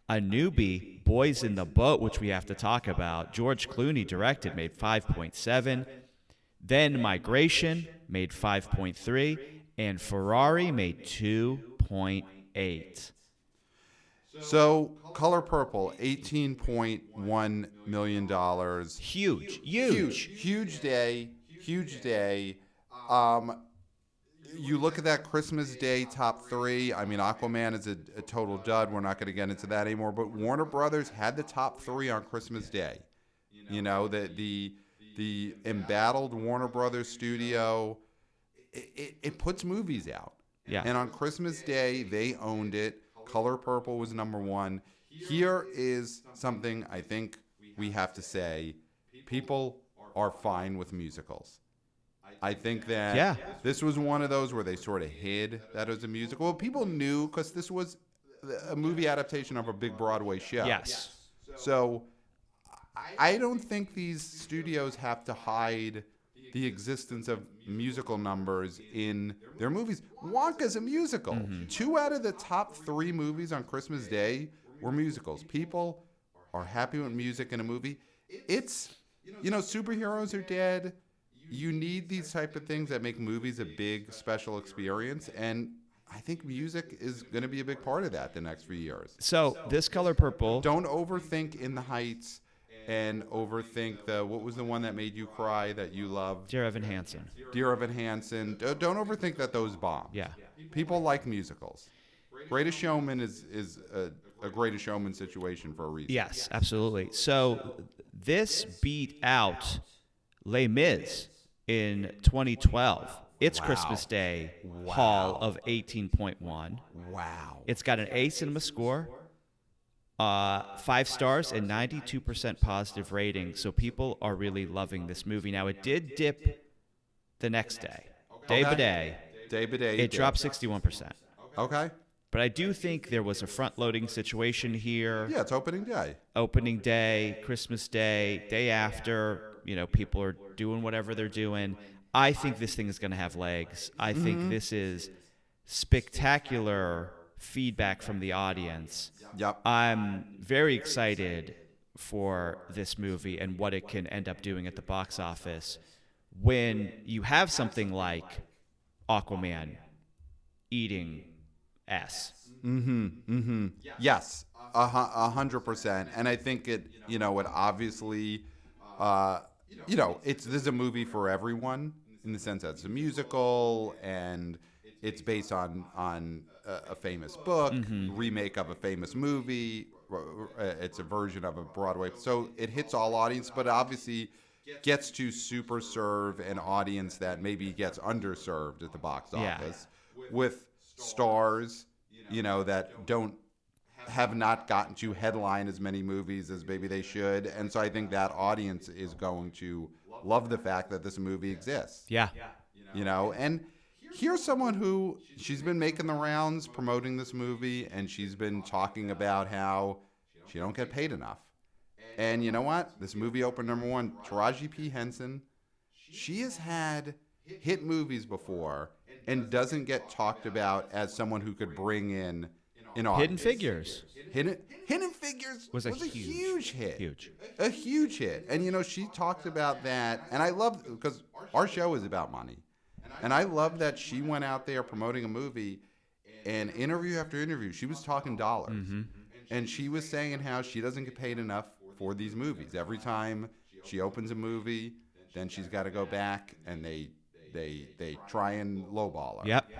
A newbie, Boys in the Boat, which we have to talk about. George Clooney directed, made 5.7. Then Migration made 5.3, and Ferrari made 2.8. So Color Purple, $18.1 million. Huge day. You look at that Christmas Day top 3. I mean, Aquaman is a total dud. We're not going to get into that anymore. But Warner Brothers had the top 3 on Christmas Day. The embattled Warner Brothers studio, it puts movies out. Yeah. And on Christmas Day, they owned it. Color Purple was number 1. Here is something I think we have to say. People are fine with musicals. I think that this was one of those where they sort of hid that it was a musical. Well, people knew because this was a movie adaptation of a big Broadway show. Yes. So I don't think these studios have to hide the existence of musical numbers in their movies. Wonka's a musical. Mm-hmm. 2 out of the top 3 movies on Christmas Day were musicals. People are happy with music in a movie. It's, superheroes are dead. You need these type of things that make movies a big special experience. And I think music is going to be a big part of that the next few years. So This Color Purple. Don't overthink In the Heights and overthink what was the one that made you cry that you loved? Dear Evan Hansen. Dear Evan Hansen. Don't overthink that those bomb. Yeah. People like musicals. Greatest Showman is a Greatest Showman situation for a reason. Yes, absolutely. So this beat out Les Mis in 2012. Its Christmas Day haul of 18.1. Wow. It's got an A cinema score, 5 stars, and 92% positive rating. So people are really loving this movie. Now, it did dip the next day. Day by day. It dropped 61%. Okay. But I do think there was a front-loading situation here. Yeah, it's opening day. Opening day, Christmas Day, day after, people are doing whatever they're doing. I think this thing is going to have legs. I think this is spectacular feedback from the audience. Yep. I'm very excited for this movie and what it can end up doing at the box office when you have something like Aquaman eating S. Yes, 100%. And I think it obviously, this is a movie for everyone in the sense that it's a musical and it's based on a famous book, remake of a famous movie. It's a version of a Broadway. So it hits all audience, but obviously gets to super serve an audience that maybe gets underserved at the box office with stars, that have not gotten to headline as many movies as maybe they should. And so I think that audience is going to love the fact that this movie exists. Yeah. And here's someone who she's been making the rounds promoting this movie, and she's been talking about how she don't get paid enough. And you know what? This movie opened #1. Taraji P. Henson, she has had hit movies before and doesn't get talked about as someone who could bring in an audience. Hidden Figures. Hidden Figures was a huge hit. A huge hit. And, she talked about that. And I love, because our show is about money. And I love that she went out there promoting a movie, and interview after interview, she was talking dollars. And she was saying how she doesn't get paid enough for these movies. Every time she opens a movie, then she's got to go back and they try and lowball her. Yep.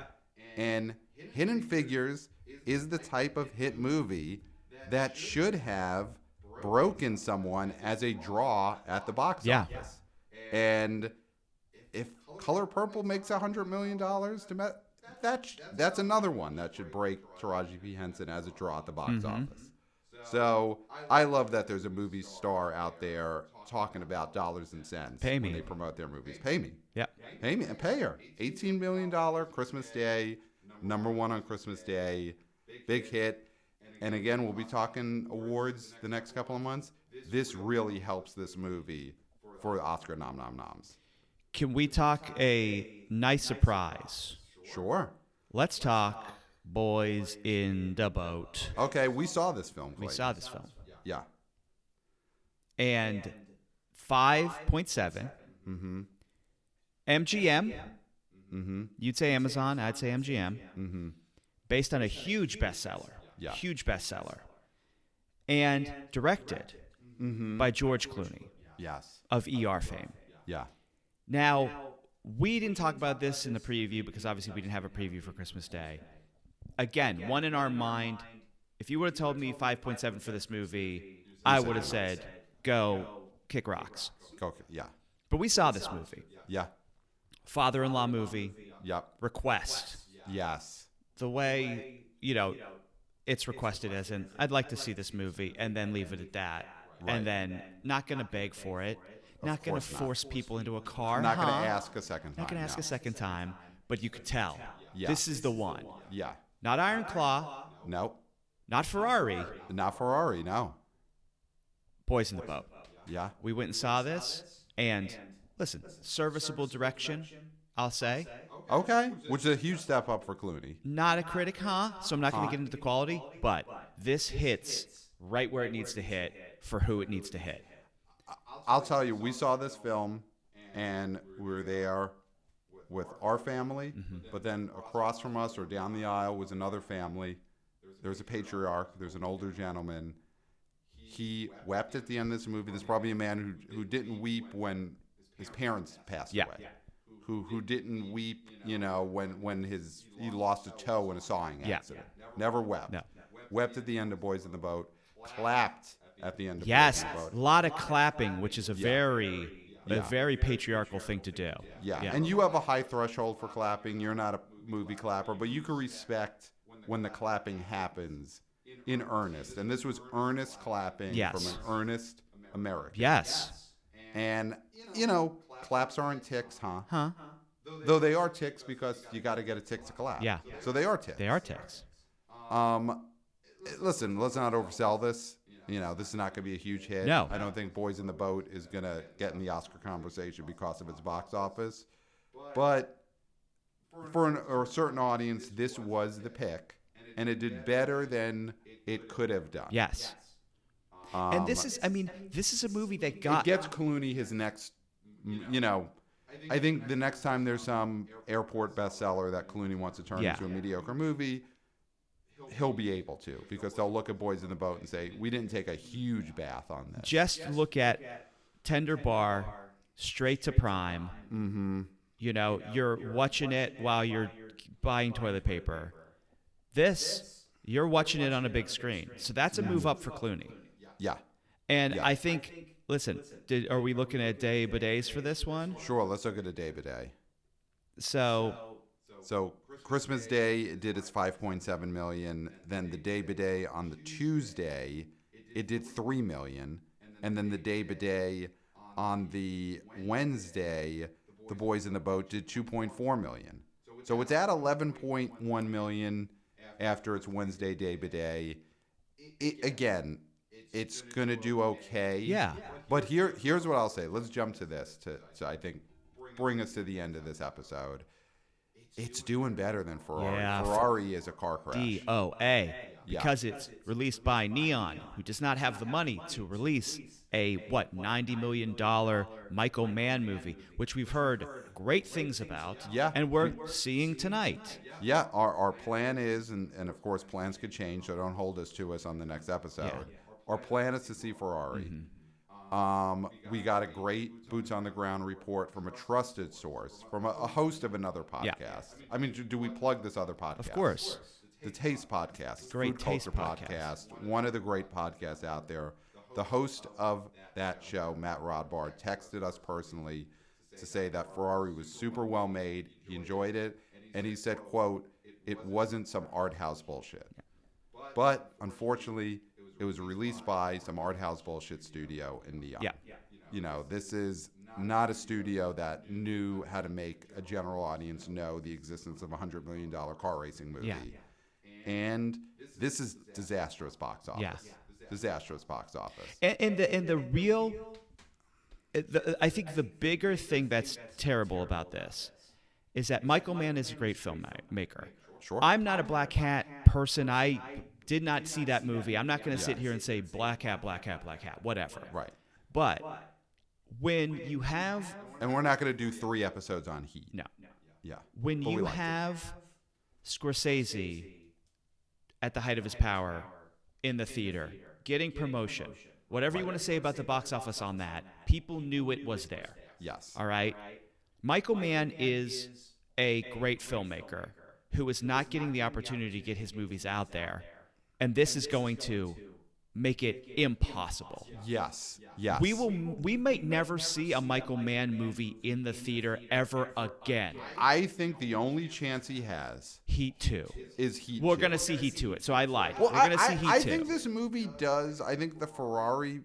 And Hidden Figures is the type of hit movie that should have broken someone as a draw at the box office. And if Color Purple makes $100 million, that's another one that should break Taraji P. Henson as a draw at the box office. So I love that there's a movie star out there talking about dollars and cents when they promote their movies. Pay me. Yeah. Pay me and pay her. $18 million Christmas Day, #1 on Christmas Day, big hit. And again, we'll be talking awards the next couple of months. This really helps this movie for the Oscar noms. Can we talk a nice surprise? Sure. Let's talk Boys in the Boat. Okay, we saw this film. We saw this film. Yeah. And 5.7. MGM. You'd say Amazon. I'd say MGM. Based on a huge bestseller. Yeah. Huge bestseller. And directed by George Clooney. Yes. Of ER fame. Yeah. Now, we didn't talk about this in the preview because obviously we didn't have a preview for Christmas Day. Again, one in our mind, if you would have told me 5.7 for this movie, I would have said, go kick rocks. Yeah. But we saw this movie. Yeah. Father-in-law movie. Yep. Request. Yes. The way, it's requested as in, I'd like to see this movie, and then leave it at that. Right. And then not going to beg for it. Not going to force people into a car. Not going to ask a second time. Not going to ask a second time, but you could tell. Yeah. This is the one. Yeah. Not Iron Claw. Nope. Not Ferrari. Not Ferrari, no. Boys in the Boat. Yeah. We went and saw this, and listen, serviceable direction, I'll say. Okay, which is a huge step up for Clooney. Not a critic, so I'm not going to get into the quality, but this hits right where it needs to hit for who it needs to hit. I'll tell you, we saw this film, and we were there with our family, but then across from us or down the aisle was another family. There's a patriarch. There's an older gentleman. He wept at the end of this movie. There's probably a man who didn't weep when his parents passed away. Who didn't weep, when he lost a toe in a sawing accident. Never wept. No. Wept at the end of Boys in the Boat. Clapped at the end of Boys in the Boat. A lot of clapping, which is a very patriarchal thing to do. Yeah, and you have a high threshold for clapping. You're not a movie clapper, but you can respect when the clapping happens in earnest. And this was earnest clapping from an earnest American. Yes. And, claps aren't ticks, huh? Though they are ticks because you got to get a tick to clap. Yeah. So they are ticks. They are ticks. Listen, let's not oversell this. This is not going to be a huge hit. No. I don't think Boys in the Boat is going to get in the Oscar conversation because of its box office. But for a certain audience, this was the pick. And it did better than it could have done. Yes. And this is a movie that it gets Clooney his next, I think the next time there's some airport bestseller that Clooney wants to turn into a mediocre movie, he'll be able to, because they'll look at Boys in the Boat and say, we didn't take a huge bath on this. Just look at Tender Bar, straight to Prime. Mm-hmm. You're watching it while you're buying toilet paper. This, you're watching it on a big screen. So that's a move up for Clooney. Yeah. And I think, listen, are we looking at day bidets for this one? Sure, let's look at a day bidet. So Christmas Day, it did its $5.7 million. Then the day bidet on the Tuesday, it did $3 million. And then the day bidet on the Wednesday, the Boys in the Boat did $2.4 million. So it's at $11.1 million after its Wednesday day bidet. It's going to do okay. Yeah. But here's what I'll say. Let's jump to this to I think bring us to the end of this episode. It's doing better than Ferrari. Yeah, Ferrari is a car crash. DOA. Because it's released by Neon, who does not have the money to release a, $90 million Michael Mann movie, which we've heard great things about, and we're seeing tonight. Yeah, our plan is, and of course plans could change, so don't hold us to us on the next episode. Yeah. Our plan is to see Ferrari. We got a great boots on the ground report from a trusted source, from a host of another podcast. Yeah. I mean, do we plug this other podcast? Of course. The Taste Podcast. Great Food Taste Culture Podcast. One of the great podcasts out there. The host of that show, Matt Rodbard, texted us personally to say that Ferrari was super well made. He enjoyed it. And he said, quote, it wasn't some art house bullshit. But unfortunately, it was released by some art house bullshit studio in Neon. Yeah. This is not a studio that knew how to make a general audience know the existence of a $100 million car racing movie. Yeah. And this is disastrous box office. Yeah. Disastrous box office. And the real, I think the bigger thing that's terrible about this is that Michael Mann is a great filmmaker. Sure. I'm not a Black Hat person. I did not see that movie. I'm not going to sit here and say Black Hat, whatever. Right. But when you have... And we're not going to do 3 episodes on Heat. No. Yeah. When you have Scorsese at the height of his power in the theater, getting promotion, whatever you want to say about the box office on that, people knew it was there. Yes. All right? Michael Mann is a great filmmaker who is not getting the opportunity to get his movies out there. And this is going to make it impossible. Yes. We might never see a Michael Mann movie in the theater ever again. I think the only chance he has Heat 2 is Heat 2. We're going to see Heat 2. So I lied. Well, We're going to see Heat 2. I think this movie does. I think the Ferrari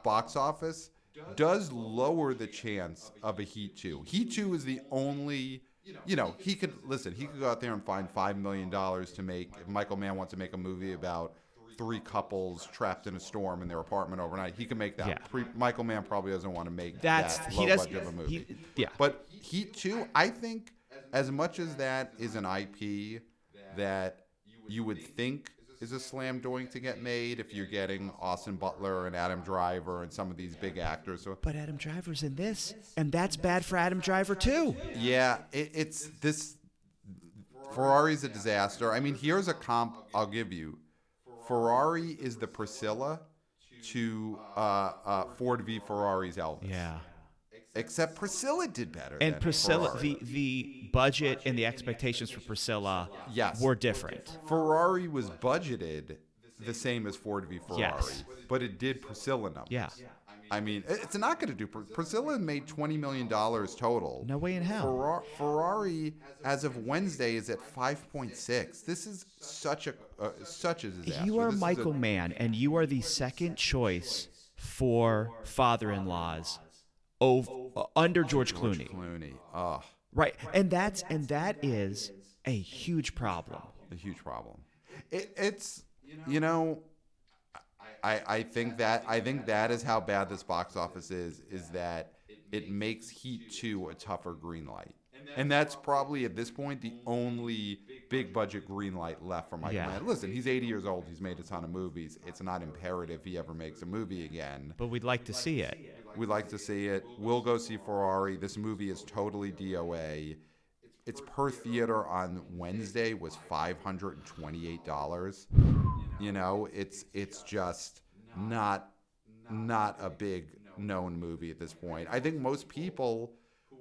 box office does lower the chance of a Heat 2. Heat 2 is the only... he could go out there and find $5 million to make, if Michael Mann wants to make a movie about 3 couples trapped in a storm in their apartment overnight, he can make that. Yeah. Michael Mann probably doesn't want to make that low budget of a movie. Yeah. But Heat 2, I think, as much as that is an IP that you would think is a slam dunk to get made if you're getting Austin Butler and Adam Driver and some of these big actors. So, but Adam Driver's in this, and that's bad for Adam Driver too. Yeah, it's this. Ferrari's a disaster. I mean, here's a comp I'll give you. Ferrari is the Priscilla to Ford v Ferrari's Elvis. Yeah. Except Priscilla did better. And than Priscilla, Ferrari. the budget and the expectations for Priscilla were different. Ferrari was budgeted the same as Ford v Ferrari, but it did Priscilla numbers. Yeah. I mean, it's not going to do. Priscilla made $20 million total. No way in hell. Ferrari, as of Wednesday, is at 5.6. This is such a disaster. You are Michael Mann, and you are the second choice for father-in-laws under George Clooney. Right, and that is a huge problem. A huge problem. It's I think that is how bad this box office is that it makes Heat 2 a tougher green light. And that's probably at this point the only big budget green light left for Michael Mann. Listen, he's 80 years old. He's made a ton of movies. It's not imperative he ever makes a movie again. But we'd like to see it. We'd like to see it. We'll go see Ferrari. This movie is totally DOA. Its per theater on Wednesday was $528. It's just not a big known movie at this point. I think most people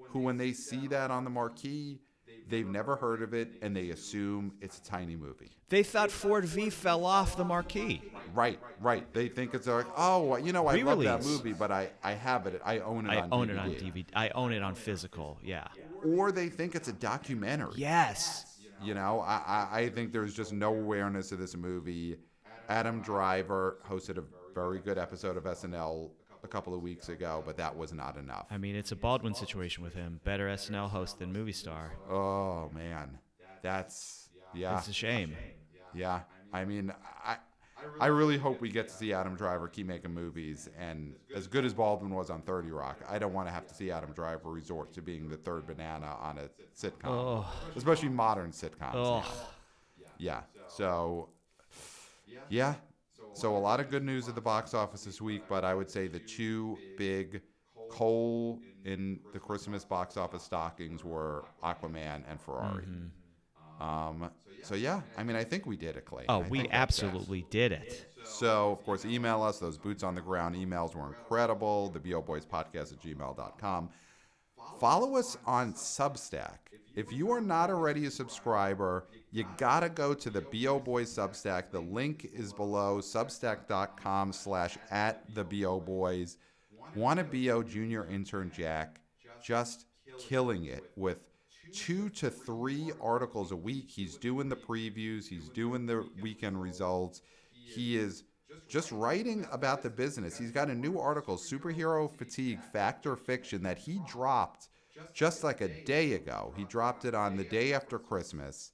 who, when they see that on the marquee, they've never heard of it and they assume it's a tiny movie. They thought Ford V fell off the marquee. Right. They think it's like, I love that movie, but I have it. I own it on DVD. I own it on physical, yeah. Or they think it's a documentary. Yes. I think there's just no awareness of this movie. Adam Driver hosted a very good episode of SNL a couple of weeks ago, but that was not enough. I mean, it's a Baldwin situation with him. Better SNL host than movie star. Oh, man. It's a shame. Yeah. I mean, I really hope we get to see Adam Driver keep making movies. And as good as Baldwin was on 30 Rock, I don't want to have to see Adam Driver resort to being the third banana on a sitcom, especially modern sitcoms. Yeah. So a lot of good news at the box office this week, but I would say the two big coal in the Christmas box office stockings were AQUAMAN and Ferrari. I think we did it, Clay. Oh, we absolutely did it. So, of course, email us. Those boots on the ground emails were incredible. theboboyspodcast@gmail.com. Follow us on Substack. If you are not already a subscriber, you got to go to the BO Boys Substack. The link is below, substack.com/@theboboys. Wanna BO Junior Intern Jack, just killing it with 2 to 3 articles a week. He's doing the previews. He's doing the weekend results. He is just writing about the business. He's got a new article, Superhero Fatigue, Fact or Fiction, that he dropped just like a day ago. He dropped it on the day after Christmas,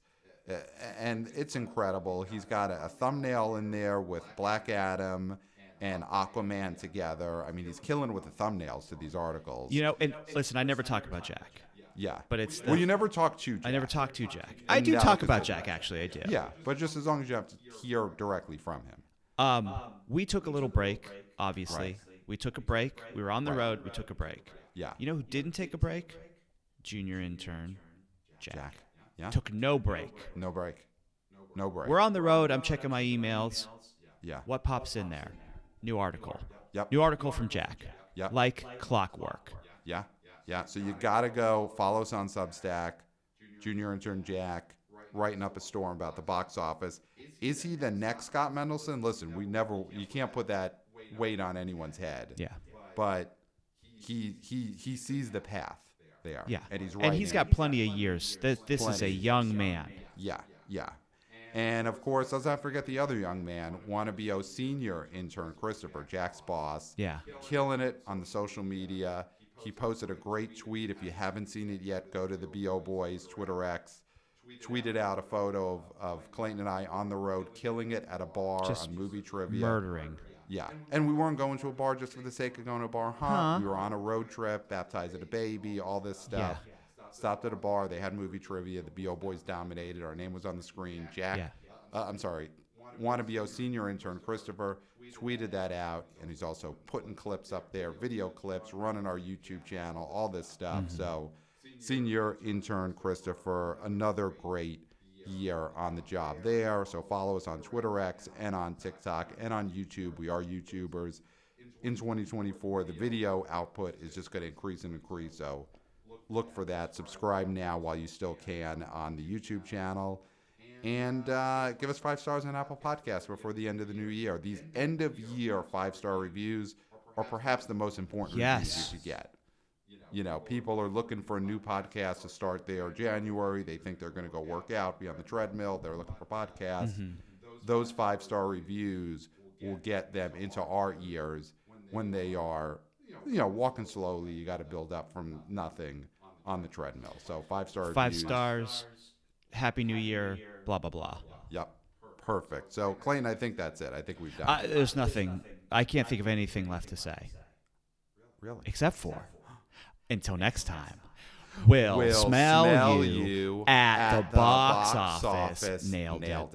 and it's incredible. He's got a thumbnail in there with Black Adam and AQUAMAN together. I mean, he's killing with the thumbnails to these articles. And listen, I never talk about Jack. Yeah. But it's you never talk to Jack. I never talk to Jack. I do talk about Jack, actually. I do. Yeah, but just as long as you have to hear directly from him. We took a little break, obviously. Right. We took a break. We were on the road. We took a break. Yeah. You know who didn't take a break? Junior intern Jack. Yeah. Took no break. No break. We're on the road. I'm checking my emails. Yeah. What pops in there? New article. Yep. New article from Jack. Yep. Like clockwork. Yeah. So you got to go follow us on Substack. Junior Intern Jack, writing up a storm about the box office. Is he the next Scott Mendelson? Listen, you can't put that weight on anyone's head. Yeah. But he sees the path there. Yeah. And he's writing. And he's got plenty of years. This is a young man. Yeah. And, of course, let's not forget the other young man, wanna BO senior intern Christopher, Jack's boss. Yeah. Killing it on the social media. He posted a great tweet. If you haven't seen it yet, go to the BO Boys Twitter X. Tweeted out a photo of Clayton and I on the road, killing it at a bar on movie trivia. Murdering. Yeah. And we weren't going to a bar just for the sake of going to a bar. We were on a road trip, baptizing a baby, all this stuff. Yeah. Stopped at a bar. They had movie trivia. The BO Boys dominated. Our name was on the screen. Jack. Yeah. Wannabe senior intern Christopher tweeted that out, and he's also putting clips up there, video clips, running our YouTube channel, all this stuff. So senior intern Christopher, another great year on the job there. So follow us on Twitter X and on TikTok and on YouTube. We are YouTubers. In 2024, the video output is just going to increase and increase. So look for that. Subscribe now while you still can on the YouTube channel. And give us 5 stars on Apple Podcasts before the end of the new year. These end-of-year 5-star reviews are perhaps the most important reviews you could get. You know, people are looking for a new podcast to start their January. They think they're going to go work out, be on the treadmill. They're looking for podcasts. Those 5-star reviews will get them into our ears when they are, walking slowly. You got to build up from nothing on the treadmill. So 5-star reviews. 5 stars. Happy New Year. Blah, blah, blah. Yep. Perfect. So, Clayton, I think that's it. I think we've done it. There's nothing. I can't think of anything left to say. Really? Except for, until next time, we'll smell you at the box office. Nailed it.